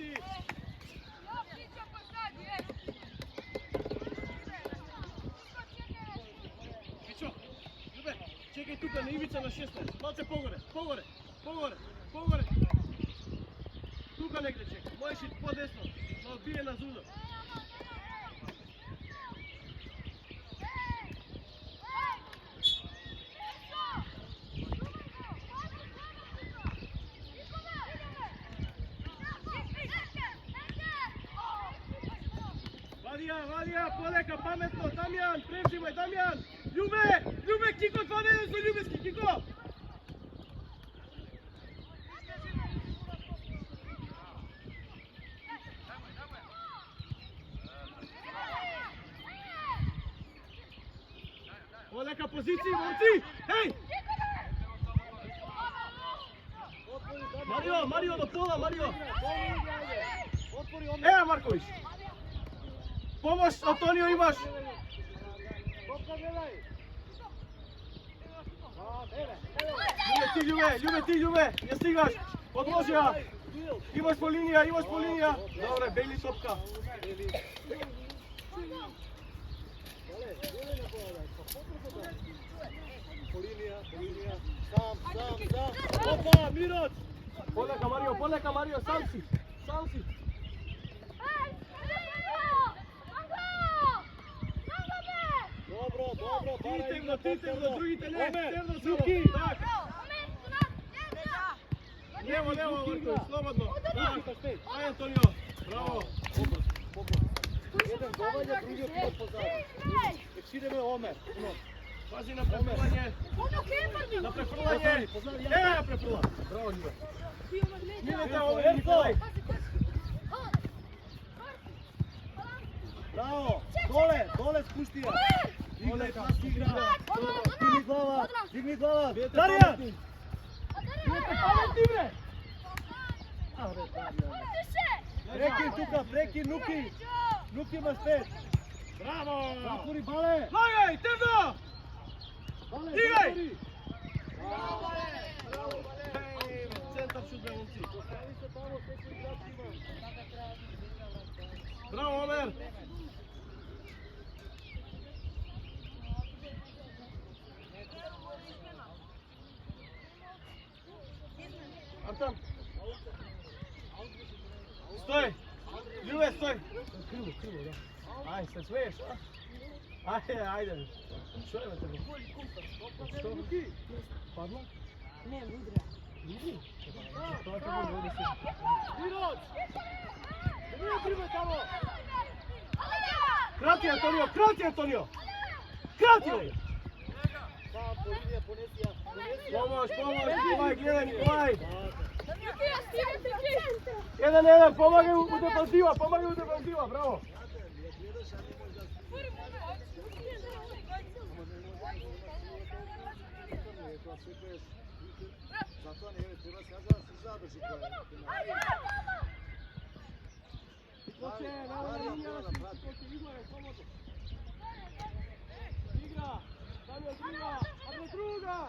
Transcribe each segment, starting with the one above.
momci! Mićo, Ljube, čekaj tuka na ivica na 16, malce pogore, pogore, pogore, pogore. Tuka negdje čekaj, možeš ići po desno, malo bije na zudo. Valija, poleka, pametno, Damjan, preuzimaj, Damjan! Ljube, Kiko, 2-1 Ljubeski, Kiko! Poleka, poziciji, momci! Hej! Mario, do pola, Mario! Evo Marković! Pomoć, Antonio, imaš! Ljube, ne stigaš! Odloži ja! Imaš po linija! Dobre, Bejli topka! Po linija! Sam! Opa, Miroć! Poleka Mario, sam si! Dobro, Titevno, drugite ne, Tevno samo, tak! Levo, Marković, slobodno, tak! Aj Antonio, bravo! Jedan govanja, drugi opet pozad. Nek šireme Omer. Pazi na prefrlanje! Na prefrlanje! Ja prefrla! Bravo, Ljuba! Milete ovo, Nikolaj! Bravo! Dole spuštija! Igra! Digni glava! Darija! Milete, pametni bre! Prekin, Nuki imaš 5! Bravo! Zatvori bale! Lagaj, Tevno! Igaj! Centar šut bre, momci! Bravo, Omer! Artan! Stoj! Ljube, stoj! Krivo, da. Aj, se smiješ, a? Ajde. Što je na tebe? Što? Padla? Ne, udra. Vidi? To je tako ovdje se... Miroć! Nije krivo tamo! Krati, Antonio! Krati! Sam, Polinija, ponesija. Pomoć, Nikolaj, gledaj, Nikolaj! 1-1, pomagaj u defanziva, bravo! Zato ne, treba sada se zadrži koja. Druga!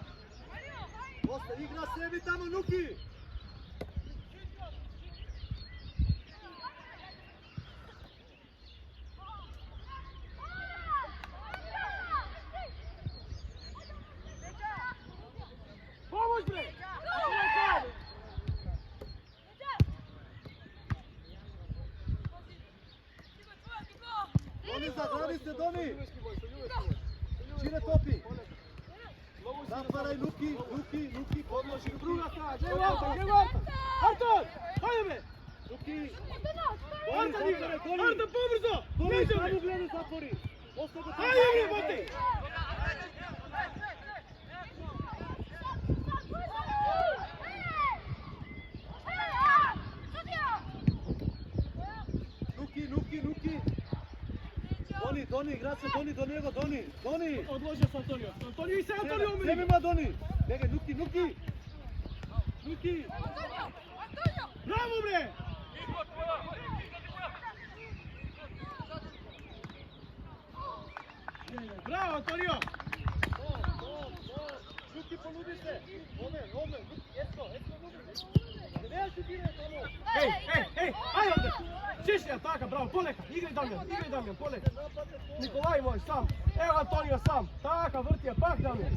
Osta, igra sebi tamo, Nuki! Pomoć bre! Doni, zagradi se, Doni! Šire topi! Zaparaj, Nuki, podloži. Druga strana, gdje je Artan? Artan! Hajde bre! Nuki! Artan igra! Artan, pobrzo! Doni, samo gleda zatvori! Hajde bre, Boti! Nuki! Doni, igra se, Doni do njega, Doni! Odložio se Antonio i se Antonio umiri! Sve ima Doni! Neke, Nuki! Bravo bre! Bravo Antonio! Nuki, poludi se! Omer! Ej, ajde ovdje! Češlja, taka, bravo, poleka, igraj Damjan, poleka. Nikolaj moj, sam, evo Antonio sam, taka, vrti je, pak Damjan.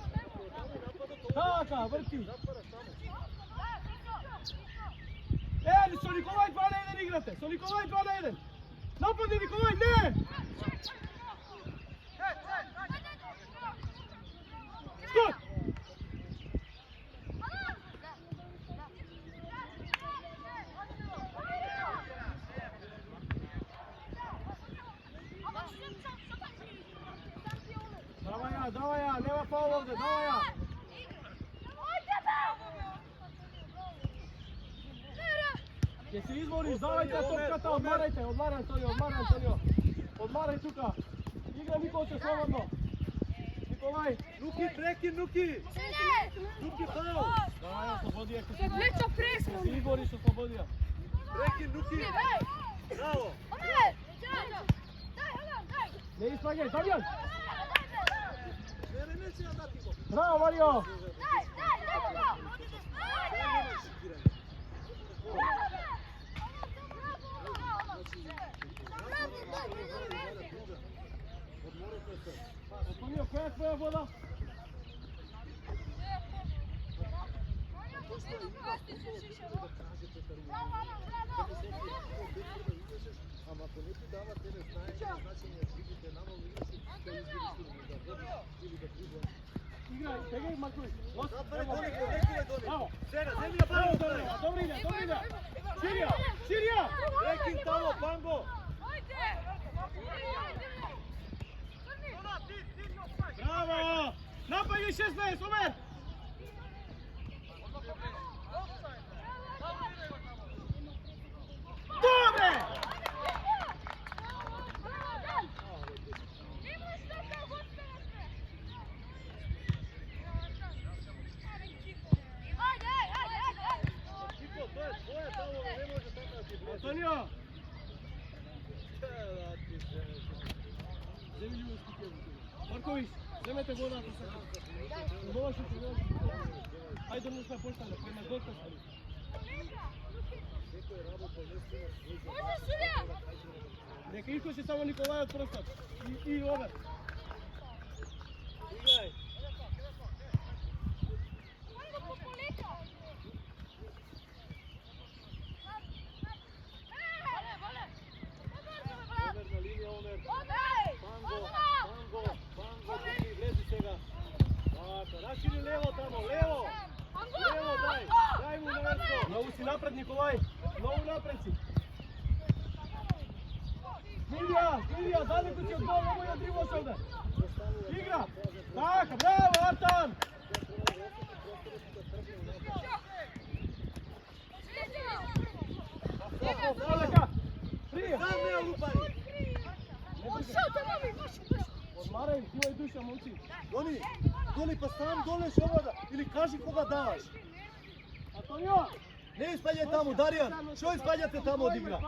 Taka, vrti. So Nikolaj 2 na 1 igrate, so Nikolaj 2 na 1. Napadi Nikolaj, ne! Skot! Давай ja, nema faul ovdje, давай ja. Gdje se izvoriš, davajte topkata, odmarajte, Antonio. Odmaraj tuka. Igra Nikolče slobodno. Nikolaj. Nuki, prekin, Nuki! Nuki, faul! Давай, Ослободија. Gdje se izvoriš, Ослободија. Prekin, Nuki! Bravo! Ne ispagaj, Damjan. Neće ja dati go. Bravo, Mario. Antonio, koja je tvoja voda? Ама ако не ти дава тебе значење, видите на нови играчи, да изгубиш или да прибор. Играј, бегај, Марковиќ. Запаре Дони, некој Дони. Браво. Сера, земја право Дони. Добри иде. Ширија. Прекин тамо, Панго. Браво. Напаѓај 16, Омер. Добре. Antonio! Marković, zemete voda ako sada. Ajde mu sve poštane, prema dosta stvari. Neka iskoči samo Nikolaj od prostat. I Omer. Igraj. Raširi levo tamo, levo! Levo daj mu na vrsto! Mnogo si napred, Nikolaj! Mnogo napred si! Milija, daleko si od bola, nemoj odrivoš ovdje! Igra! Taka, bravo, Artan! Daleka! Prije! Sam ne lupari! Odmaraj, imaj duša, momci! Doli pa sam doleš ovoga ili kaži koga daš. Antonio! Ne ispaljaj tamo, Darijan! Što ispaljate tamo od igra?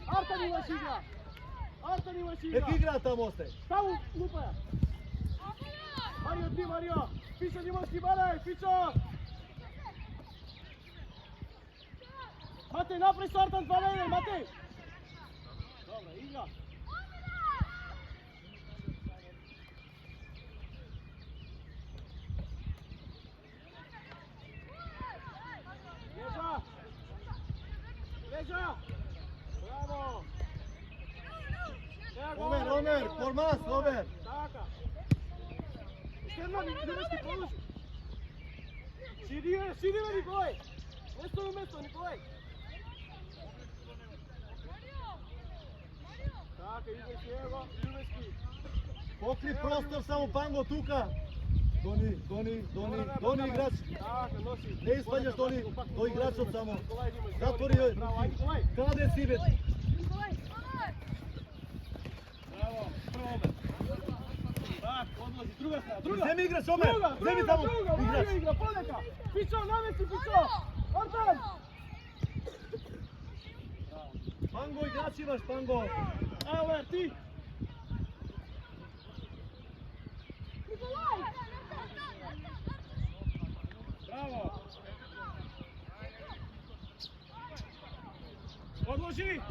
Artan imaš igra! Nek igra tamo ostaje. Tamo lupaja! Mario! Pićo Dimonski, baraj! Pićo! Matej, naprej su Artan 2 na 1, Matej! Dobra, igra! Leža! Bravo! Omer, formas, Omer! Така! Ще една Любешки продължи! Сиди бе, Николай! Место, Николай! Така, идеш его, Любешки! Покри простор само Панго тука! Дони играч! Така, носи! Не испаljаш Дони, до играчот само! Затвори! Затвори! Николай! Каде си бе? Браво! Прво Омер! Так, odlazi, druga! Zemi igrač, Omer! Zemi tamo igrač! Igra, poleka! Pićo, namesti Pićo! Artan! Pango igrač imaš, Pango! Evo je, ti! Браво! Odloži!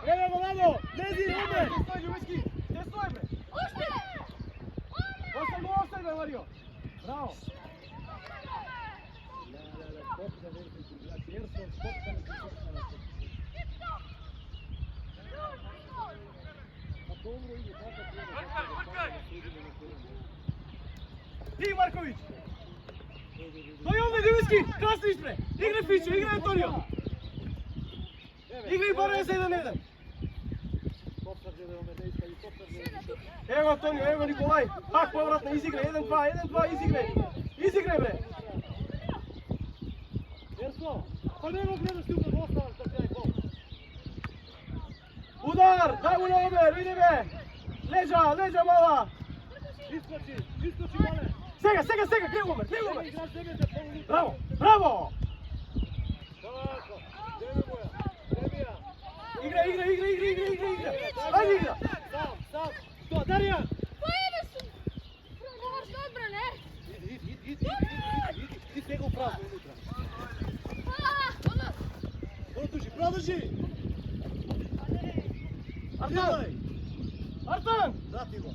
Evo, Lado! Lezi, ide! Gdje stoji, Ljubinski? Gdje stoji, bre? Ostaj mu ostaj, bre, Mario! Bravo! Ti, Marković! Doj ovdje, Ljubinski! Kasniš, bre! Igraj Fiću, igraj Antonio! Igraj Borja za 1-1! Evo Antonio, evo Nikolaj! Tak, povratno, izigraj, 1-2, 1-2, izigraj! Izigraj, bre! Erso, pa nemo gledaš ti upravo ostavan kad kraj gol. Udar! Daj mu na ober, vidi me! Leđa, leđa mala! Iskoči, male! Sega, krivo me! Bravo, bravo! Tako, Demi moja, Demija! Igra! Ajde igra! Sam! To, Darijan! Idi njega u prazno unutra. Produži! Artan! Vrati go.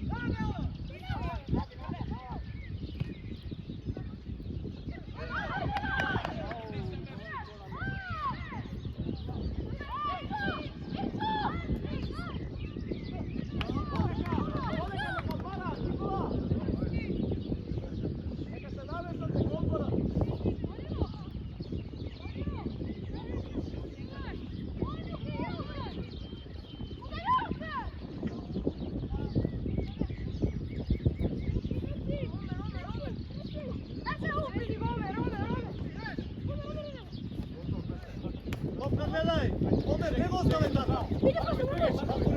Gledaj, Omer, evo ostale tako.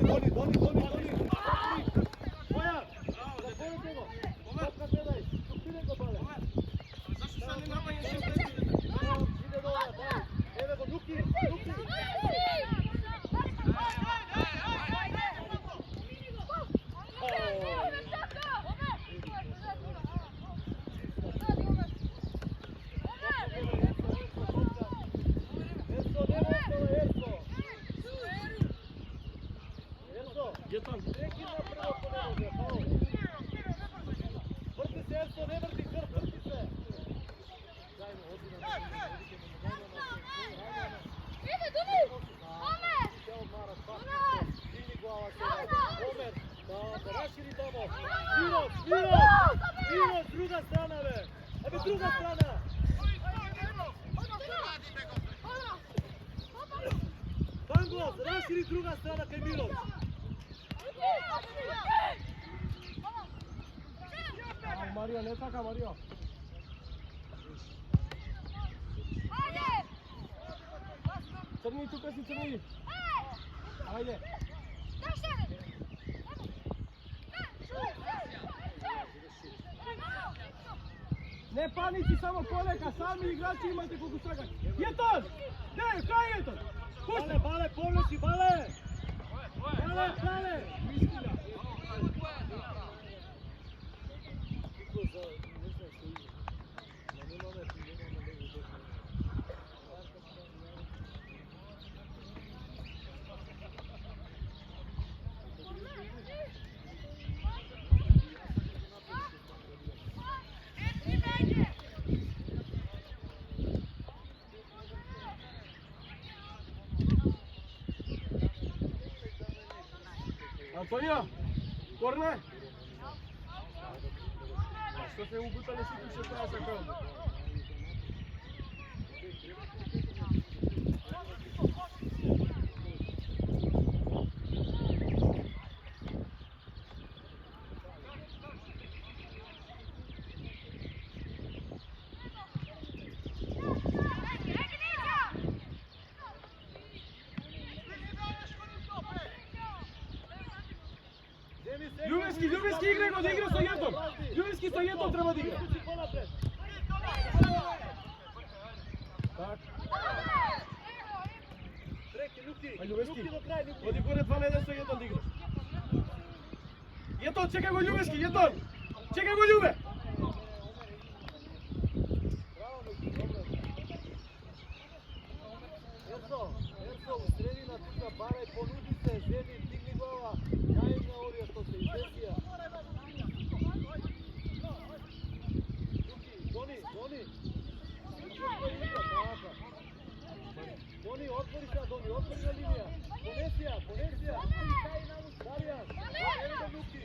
Doni. Moja, zatvori tego. Lopka gledaj, stupine go bale. Zašto sad ne nama je što Ide dole, daj. Evo go, Luki. Gdje tam? Neki napravo po ne može, hvala. Vrti se, Erso, ne vrti, vrti se. Daj mu, ozbiljno. Ide, Duni! Omer! Te odmara, spati. Digni glava se. Omer, da raširi tamo. Miroć, druga strana, be. Ebe, druga strana. Tango, raširi druga strana, kaj Miroć. Mario, ne taka Mario. Crni, tukaj si crni. Ajde. Ne panici, samo koleka, sami igrači imate koliko svega. Jeton! Ne, kaj je to? Bale, povlači, bale! Bale! Antonio, corne! Što se ubutali svi tu što treba sa kojom? Ljubinski igraj go da igra sa jednom! Ljubinski sa jednom treba da igra! Tak. Treki, Luki! Ljubinski, Luki do kraja, Luki! odi gore 2 na 1 sa jednom da igraš! Јетон, чекај го Љубески, Јетон! Чекај го Љубе! Браво, Мики, добро. Ерцо, у средина тука барај, понуди се, земи, дигни глава, дај им на овие што се изнесија. Дони. Дони, отвори се, Дони, отвори на линија. Понесија. Даријан, еве го Луки.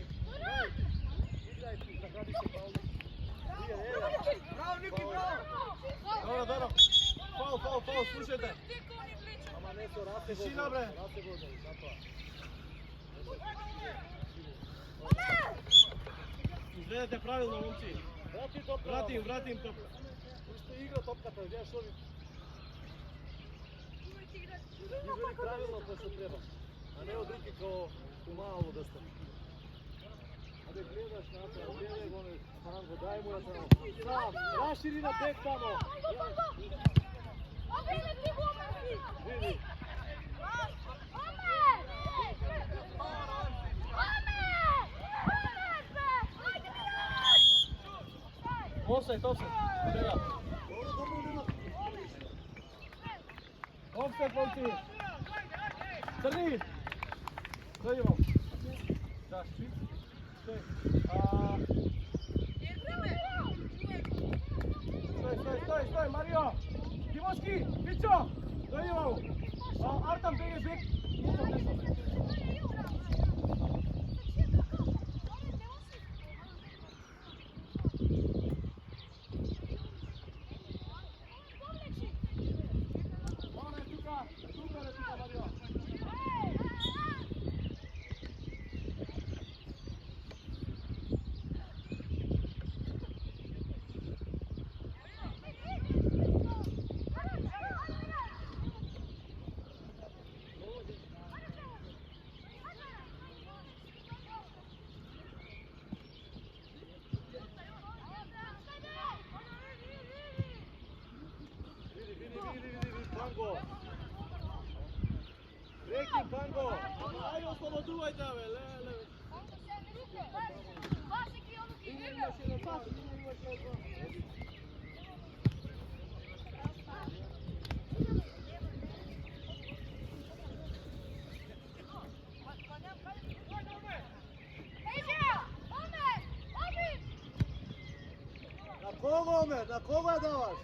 Играј ти, загради се Паули. Браво, Ники, браво! Добро. Фал, слушајте. Ама не со расе го. Тишина, бре. Расе го, затоа. Изгледате правилно, момци. Врати им топка. Уште игра топката, гледаш ови. Изведи правилно кој што треба. А не од руки као умало да стане. Абе гледаш напред, гледај го, Панго, дај му на само. Сам, рашири на бек тамо. Види. Офсайд. Гледа. Офсайд, момци. Црни. Дојдемо. Да, стој. Стој, Марио. Димоски, Пичо. Дојдемо. Артам беге бек. Панго! Ајде, ослободувајте, бе, леле. На кого, Омер? На кого ја даваш?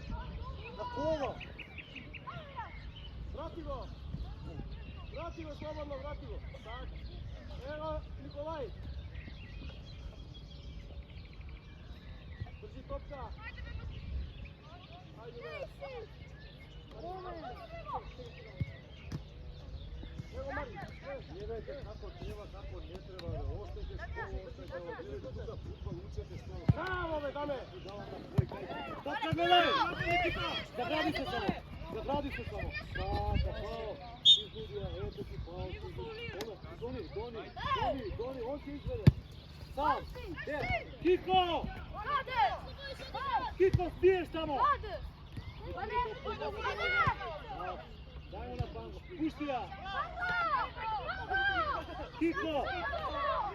На кого? Врати го, слободно, врати го. Так. Ево, Николај. Држи топка. Ајде, бе. Ево, Мари. Гледајте како треба, како не треба, бе. Остајте школа, остајте во гледате тука футбол, учете школа. Браво, бе, даме. Топка гледај! Загради се само. Така, пао. Изгубија, ето ти пао. Дони, он се изведе. Сам, Кико! Кико, спиеш тамо! Дај му на Панго, пушти ја! Кико!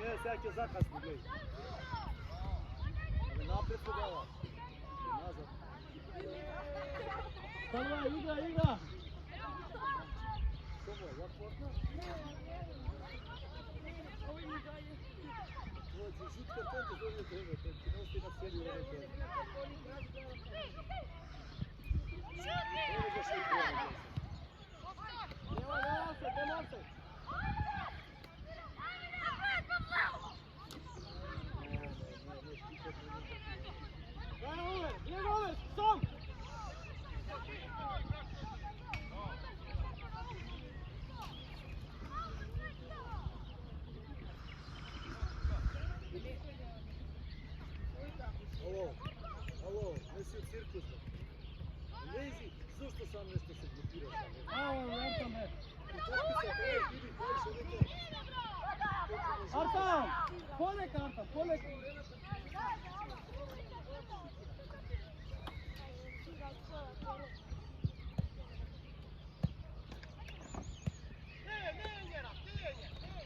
Не, сега ќе закасни, гледај. Напред се дава. Назад. Станува, игра. Што ја потна? Тоа жут картон, тоа не треба, тоа ќе носи на цели време. Нема се. Гледа, сам! Ало, не си од циркусот. Лези, зашто сам нешто се блокираш? Артам, бе. Види, кој што рекол. Артам! Полека.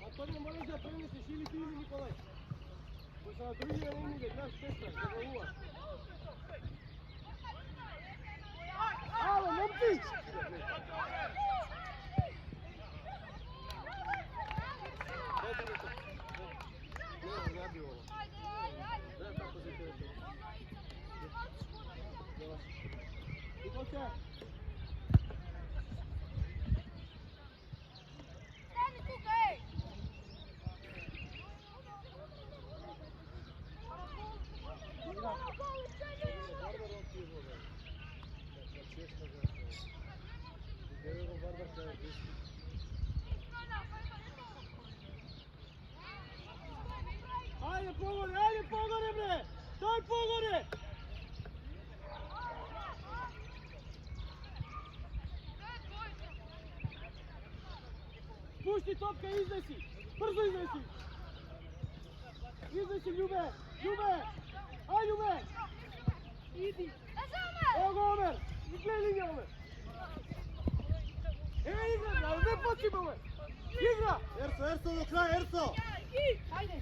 Антонио, можеш да пренесеш или ти или Николај? на другия не иде, гледаш тестра, да го ува. Ало, момци! Ajde pogore bre! Daj pogore! Pušti topka, iznesi! Brzo iznesi! Iznesi Ljube! Ljube! Aj Ljube! Idi! Evo ga Omer! Gledaj linija Omer! Igra! Ali ne počim Omer! Igra! Erso do kraja, Erso! Ajde!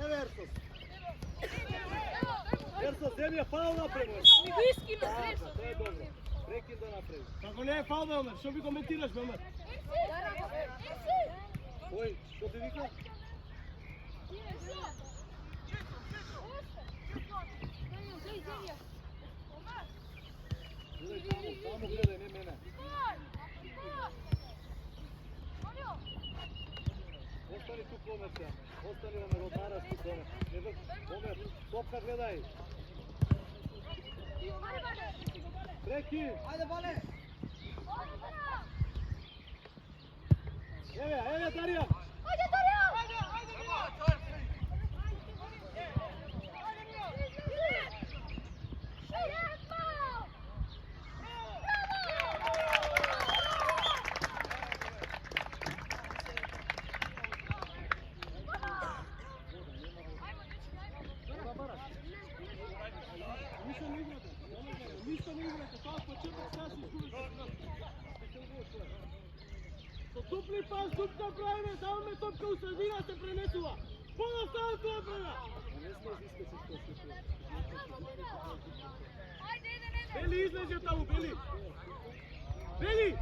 Evo Erso, zemlja, faul napravi. Viski na Tako, to je dobro. Prekin da napravi. Kako ne je faul Omer? Što bi komentiraš Omer? Oj, što ti vikla? Gledaj tamo gledaj, ne mene. Ostani tu Komerca, ostani Omer, odmaraš tu Komer. Omer, topka gledaj. Prekin! Ajde, Bale! Evo, Darija! Ajde, Darija! Ništa ne igrate, kao početak sad si izgubite. Со дупли пас, дупка правиме, даваме топка у средина, се пренесува. Пола става тоа прена. Бели излезе таму, Бели. Бели!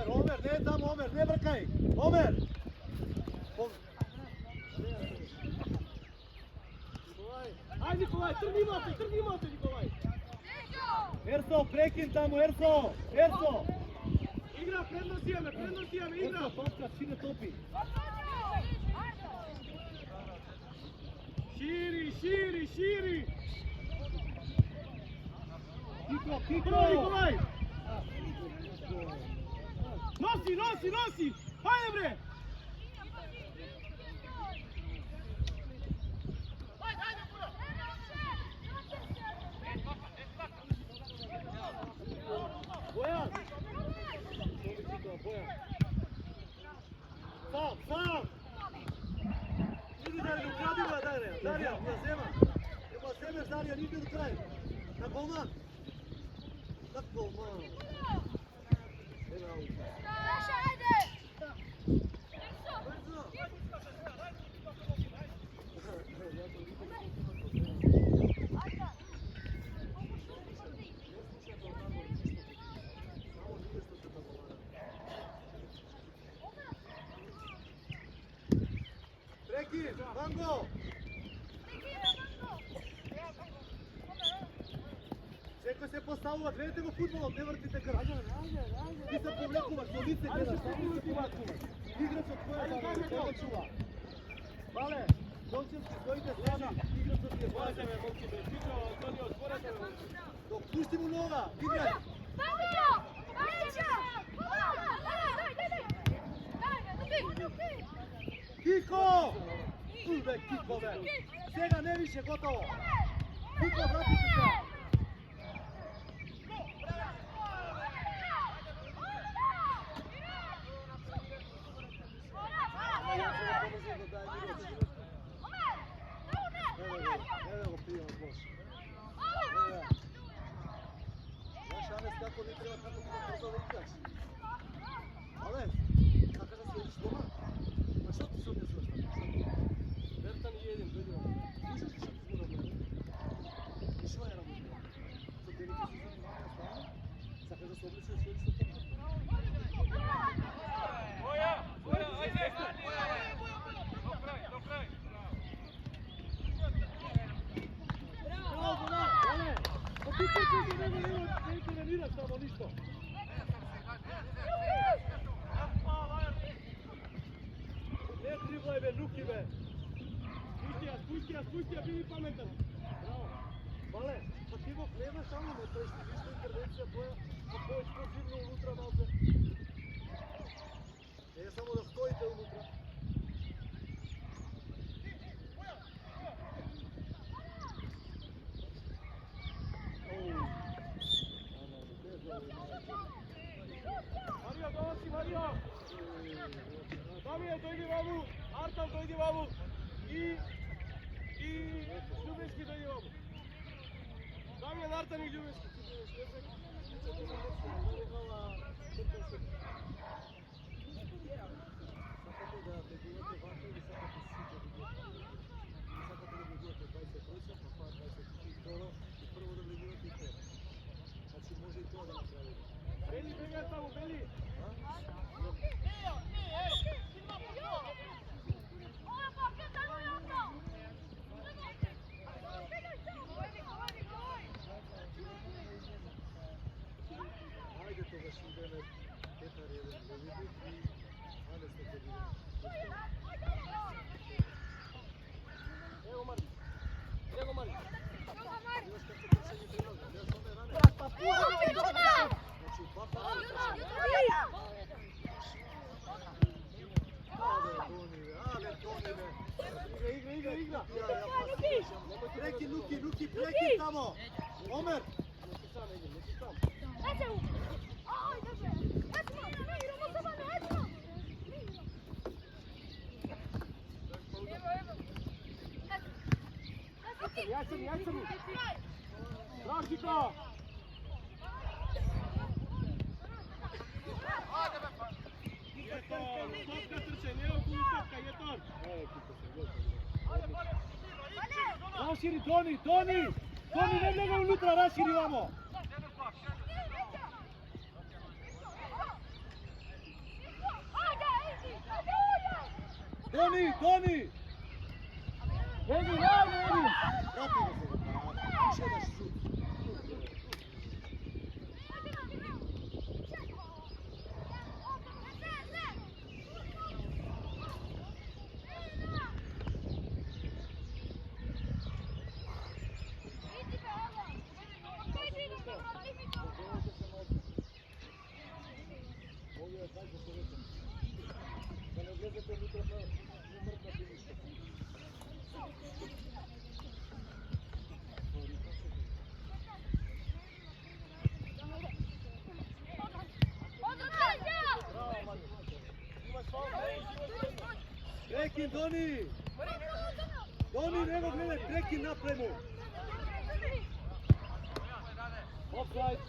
Omer, ne tamo Omer, ne brkaj! Omer! Ajde Nikolaj, trgi imate Nikolaj! Erso, prekin tamo, Erso! Erso! Igra, prednosti imame, igra! Erso, topka, šire topi! Širi! Kiko! Bravo Nikolaj! Nosi! Hajde bre! Bojan! Sam! Idi Darija, ukradi ga Darija, Zema! Evo Zemeš Darija, nigde do kraja! Na golman! Na golman! Prekin, Vango! Секој се поставува, гледате го фудбалот, не вртите крак. Ти се повлекуваш, со лице гледаш, само ти вакуваш. Играчот кој е чува. Бале, Дончевски, дојде слаба, играчот ти е база. Док, пушти му нога, играј. Кико! Бе, Кико, бе. Сега не више, готово. Кико, вратите се. Evo go, пријем, Boš. како не треба како брзо да играш. Але, како да седиш дома? Па што ти се однесуваш така? Бертан и еден, дојди вам. Слушаш ли што ти зборам? И што е работа? Со тебе ќе се занимаваме ставаме? Сакаш да се обличаш и што така? Ти почеш да не интервенираш тамо ништо. Не дриблај бе, Луки бе. Спусти ја, биди паметен. Браво. Вале, па ти го гледаш само, но тој си вишта интервенција твоја, па појеш по-силно унутра малце. Не само да стоите унутра. Марио, долази, Марио! Дамијан, дојди ваму! Артан, дојди ваму! И Љубенски дојди ваму! Дамијан, Артан и Љубенски! Сакате да бегувате вака или сакате сите бегувате? Сакате да бегувате 20 па 22 и прво да бегувате и те. Значи може и тоа да направите. Бели, бегај таму, Бели! Ајде тогаш идеме Петар еден Левидик и Анес нека биде. Его Мари! Его Мари! Гледаш како се трчање прилога, гледаш оне ране. Значи два пати. Аде Тони бе. Игра! Преки, Луки, преки тамо. Омер. Не си сам, Егин, не си сам. Јацани! Практика! Топка трче, не околу топка, Јетон! Рашири, Тони, не влегај унутра, рашири вамо. Тони! Егин! Прати го сега, ще да шут. Да не влезете унутра на мртна финишка. Трекин, Дони, не го гледај, трекин напрему. Офсайд.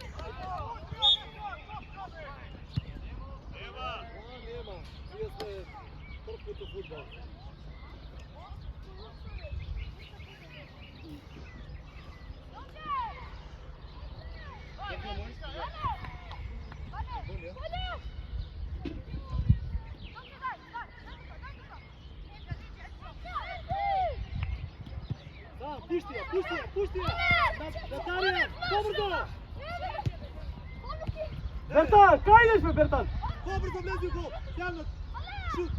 Нема, вие сте прв пат у фудбал. Да, пушти ја! Наталија, побрзо! Бертан, кај идеш бе, Бертан? Побрзо влези у гол! Јавно! Шут!